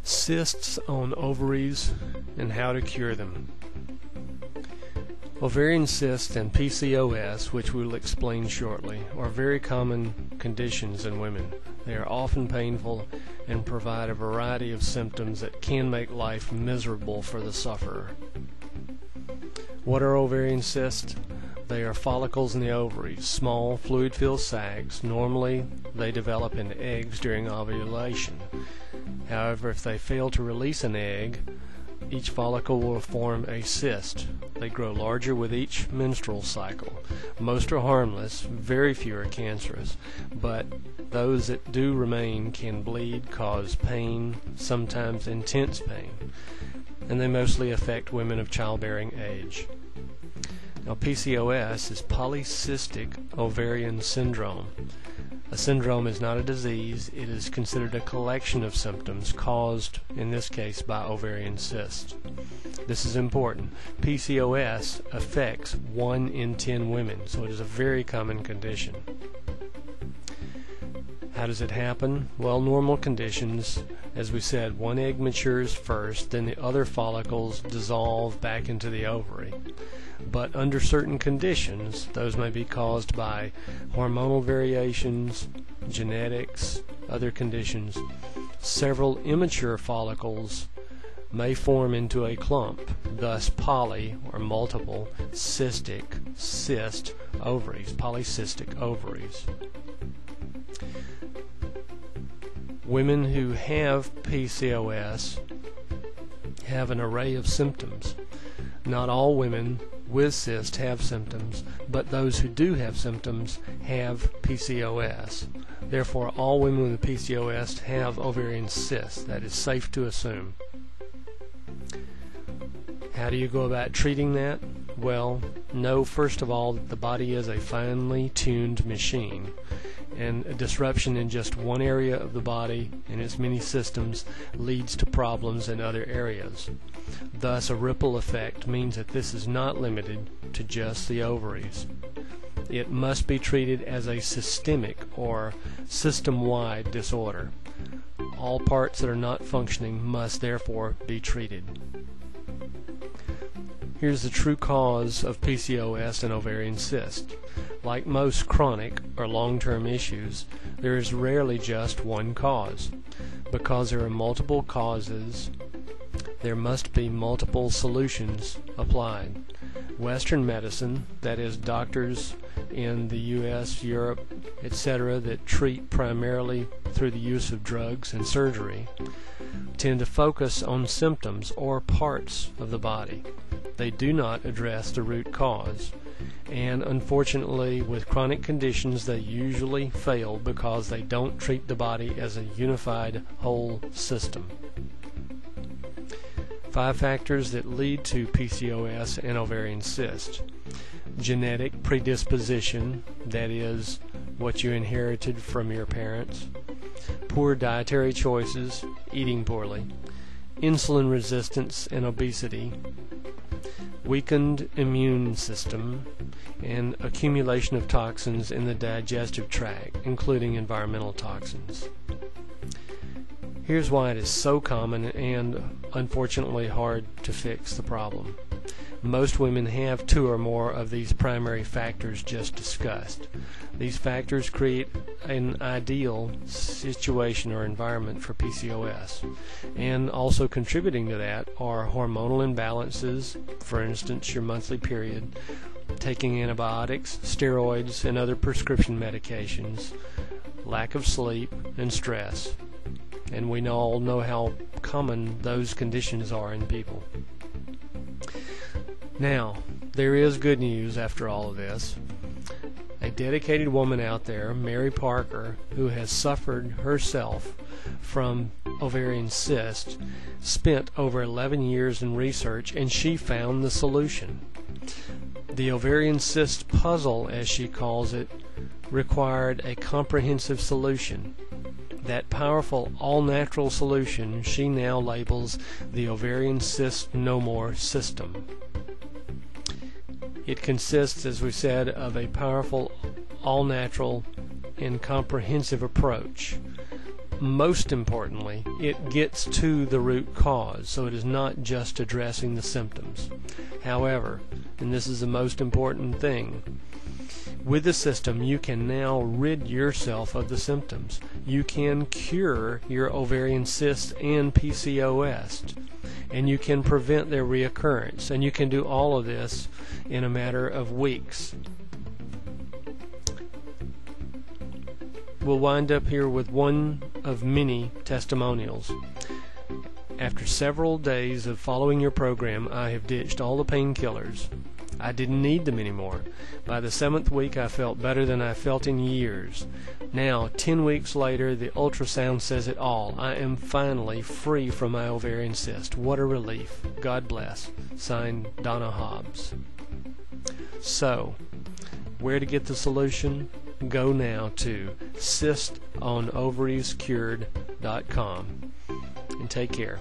Cysts on ovaries and how to cure them. Ovarian cysts and PCOS, which we will explain shortly, are very common conditions in women. They are often painful and provide a variety of symptoms that can make life miserable for the sufferer. What are ovarian cysts? They are follicles in the ovaries, small fluid-filled sacs. Normally they develop in eggs during ovulation. However, if they fail to release an egg, each follicle will form a cyst. They grow larger with each menstrual cycle. Most are harmless, very few are cancerous, but those that do remain can bleed, cause pain, sometimes intense pain, and they mostly affect women of childbearing age. Now, PCOS is polycystic ovarian syndrome. A syndrome is not a disease. It is considered a collection of symptoms caused, in this case, by ovarian cysts. This is important. PCOS affects 1 in 10 women, so it is a very common condition. How does it happen? Well, normal conditions, as we said, one egg matures first, then the other follicles dissolve back into the ovary. But under certain conditions, those may be caused by hormonal variations, genetics, other conditions. Several immature follicles may form into a clump, thus poly or multiple cystic cyst ovaries, polycystic ovaries. Women who have PCOS have an array of symptoms. Not all women with cysts have symptoms, but those who do have symptoms have PCOS. Therefore, all women with PCOS have ovarian cysts. That is safe to assume. How do you go about treating that? Well, know first of all that the body is a finely tuned machine, and a disruption in just one area of the body and its many systems leads to problems in other areas. Thus, a ripple effect means that this is not limited to just the ovaries. It must be treated as a systemic or system-wide disorder. All parts that are not functioning must therefore be treated. Here's the true cause of PCOS and ovarian cyst. Like most chronic or long-term issues, there is rarely just one cause. Because there are multiple causes, there must be multiple solutions applied. Western medicine, that is doctors in the US, Europe, etc., that treat primarily through the use of drugs and surgery, tend to focus on symptoms or parts of the body. They do not address the root cause. And unfortunately, with chronic conditions, they usually fail because they don't treat the body as a unified whole system. 5 factors that lead to PCOS and ovarian cyst. Genetic predisposition, that is, what you inherited from your parents. Poor dietary choices, eating poorly. Insulin resistance and obesity. Weakened immune system, and accumulation of toxins in the digestive tract, including environmental toxins. Here's why it is so common and unfortunately hard to fix the problem. Most women have 2 or more of these primary factors just discussed. These factors create an ideal situation or environment for PCOS. And also contributing to that are hormonal imbalances, for instance your monthly period, taking antibiotics, steroids, and other prescription medications, lack of sleep, and stress. And we all know how common those conditions are in people. Now, there is good news after all of this. A dedicated woman out there, Mary Parker, who has suffered herself from ovarian cyst, spent over 11 years in research, and she found the solution. The ovarian cyst puzzle, as she calls it, required a comprehensive solution. That powerful all-natural solution she now labels the Ovarian Cyst No More system. It consists, as we said, of a powerful, all-natural, and comprehensive approach. most importantly, it gets to the root cause, so it is not just addressing the symptoms. However, and this is the most important thing, with the system you can now rid yourself of the symptoms. You can cure your ovarian cysts and PCOS, and you can prevent their reoccurrence, and you can do all of this in a matter of weeks. We'll wind up here with one of many testimonials. After several days of following your program, I have ditched all the painkillers. I didn't need them anymore. By the 7th week, I felt better than I felt in years. Now, 10 weeks later, the ultrasound says it all. I am finally free from my ovarian cyst. What a relief. God bless. Signed, Donna Hobbs. So, where to get the solution? Go now to cystsonovariescured.com and take care.